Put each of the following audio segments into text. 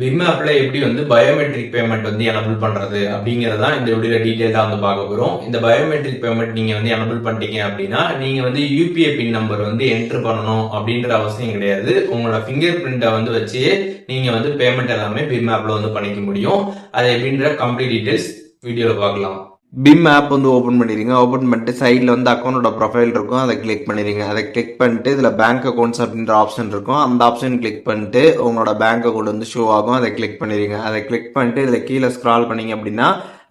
Vim ஆப்ல எப்படி biometric payment enable பண்றது அப்படிங்கறத இந்த வீடியோல டீடைலா பார்க்க போறோம். இந்த பயோமெட்ரிக் பேமெண்ட் நீங்க எனபிள் பண்ணிட்டீங்க அப்படின்னா நீங்க யூபிஐ பின் நம்பர் என்டர் பண்ணணும் அப்படின்ற அவசியம் கிடையாது. உங்களோட ஃபிங்கர் பிரிண்ட்டை வச்சு நீங்க பேமெண்ட் எல்லாமே விம் ஆப்ல பண்ணிக்க முடியும். அது எப்படின்ற கம்ப்ளீட் டீடைல்ஸ் வீடியோல பார்க்கலாம். பிம் ஆப் ஓப்பன் பண்ணிடுங்க. ஓப்பன் பண்ணிட்டு சைடில் அக்கௌண்டோட ப்ரொஃபைல் இருக்கும், அதை கிளிக் பண்ணிடுங்க. அதை கிளிக் பண்ணிட்டு இதில் பேங்க் அக்கௌண்ட்ஸ் அப்படின்ற ஆப்ஷன் இருக்கும், அந்த ஆப்ஷன் கிளிக் பண்ணிட்டு உங்களோட பேங்க் அக்கௌண்ட் ஷோ ஆகும், அதை கிளிக் பண்ணிடுங்க. அதை கிளிக் பண்ணிட்டு இதில் கீழே ஸ்க்ரால் பண்ணீங்க அப்படின்னா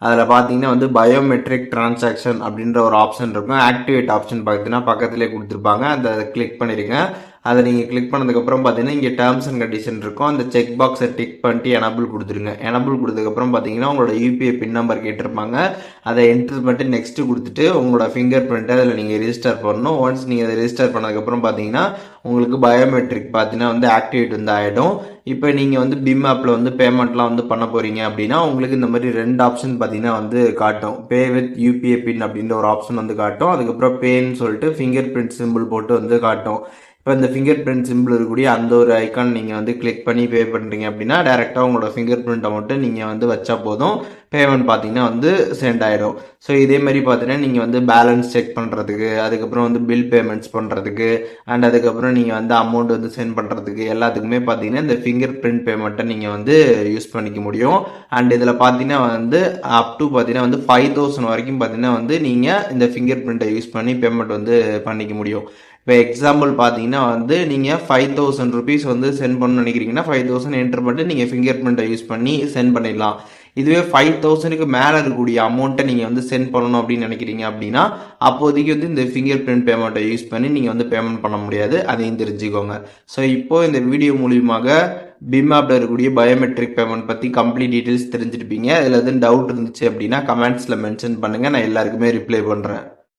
அதில் பார்த்தீங்கன்னா பயோமெட்ரிக் டிரான்சாக்ஷன் அப்படின்ற ஒரு ஆப்ஷன் இருக்கும். ஆக்டிவேட் ஆப்ஷன் பார்த்தீங்கன்னா பக்கத்துலேயே கொடுத்துருப்பாங்க, அதை கிளிக் பண்ணிடுங்க. அதை நீங்கள் கிளிக் பண்ணதுக்கப்புறம் பார்த்தீங்கன்னா இங்கே டேர்ம்ஸ் அண்ட் கண்டிஷன் இருக்கும், அந்த செக் பாக்ஸை டிக் பண்ணிட்டு எனபிள் கொடுத்துருங்க. எனபிள் கொடுத்ததுக்கப்புறம் பார்த்தீங்கன்னா உங்களோட யூபிஐ பின் நம்பர் கேட்டிருப்பாங்க, அதை என்ட்ரு பண்ணிட்டு நெக்ஸ்ட்டு கொடுத்துட்டு உங்களோட ஃபிங்கர் பிரிண்ட்டை அதில் நீங்கள் ரெஜிஸ்டர் பண்ணணும். ஒன்ஸ் நீங்கள் அதை ரெஜிஸ்டர் பண்ணதுக்கப்புறம் பார்த்தீங்கன்னா உங்களுக்கு பயோமெட்ரிக் பார்த்தீங்கன்னா ஆக்டிவேட் ஆகிடும். இப்போ நீங்கள் பிம் ஆப்பில் பேமெண்ட்லாம் பண்ண போகிறீங்க அப்படின்னா உங்களுக்கு இந்த மாதிரி ரெண்டு ஆப்ஷன் பார்த்தீங்கன்னா காட்டும். பே வித் யூபிஐ பின் அப்படின்ற ஒரு ஆப்ஷன் காட்டும், அதுக்கப்புறம் பேன்னு சொல்லிட்டு ஃபிங்கர் பிரிண்ட் சிம்பிள் போட்டு காட்டும். இப்போ இந்த ஃபிங்கர் பிரிண்ட் சிம்பிள் இருக்கக்கூடிய அந்த ஒரு ஐக்கான் நீங்கள் கிளிக் பண்ணி பே பண்ணுறீங்க அப்படின்னா டேரெக்டாக உங்களோட ஃபிங்கர் பிரிண்ட்டை மட்டும் நீங்கள் வச்சா போதும், பேமெண்ட் பார்த்தீங்கன்னா சென்ட் ஆகிடும். ஸோ இதே மாதிரி பார்த்தீங்கன்னா நீங்கள் பேலன்ஸ் செக் பண்ணுறதுக்கு, அதுக்கப்புறம் பில் பேமெண்ட்ஸ் பண்ணுறதுக்கு, அண்ட் அதுக்கப்புறம் நீங்கள் அமௌண்ட் சென்ட் பண்ணுறதுக்கு எல்லாத்துக்குமே பார்த்தீங்கன்னா இந்த ஃபிங்கர் பிரிண்ட் பேமெண்ட்டை நீங்கள் யூஸ் பண்ணிக்க முடியும். அண்ட் இதில் பார்த்தீங்கன்னா அப் டு பார்த்தீங்கன்னா 5000 வரைக்கும் பார்த்தீங்கன்னா நீங்கள் இந்த ஃபிங்கர் பிரிண்ட்டை யூஸ் பண்ணி பேமெண்ட் பண்ணிக்க முடியும். இப்போ எக்ஸாம்பிள் பார்த்தீங்கன்னா நீங்கள் 5000 ருபீஸ் சென்ட் பண்ணணும்னு நினைக்கிறீங்கன்னா 5000 என்டர் பண்ணிட்டு நீங்கள் ஃபிங்கர் பிரிண்ட்டை யூஸ் பண்ணி சென்ட் பண்ணிடலாம். இதுவே 5000க்கு மேலே இருக்கக்கூடிய அமௌண்ட்டை நீங்கள் சென்ட் பண்ணணும் அப்படின்னு நினைக்கிறீங்க அப்படின்னா அப்போதைக்கு இந்த ஃபிங்கர் பிரிண்ட் பேமெண்ட்டை யூஸ் பண்ணி நீங்கள் பேமெண்ட் பண்ண முடியாது, அதையும் தெரிஞ்சுக்கோங்க. ஸோ இப்போ இந்த வீடியோ மூலியமாக பிம் ஆப்ல இருக்கக்கூடிய பயோமெட்ரிக் பேமெண்ட் பற்றி கம்ப்ளீட் டீட்டெயில்ஸ் தெரிஞ்சிருப்பீங்க. இதில் எதுவும் டவுட் இருந்துச்சு அப்படின்னா கமெண்ட்ஸில் மென்ஷன் பண்ணுங்கள், நான் எல்லாருக்குமே ரிப்ளை பண்ணுறேன்.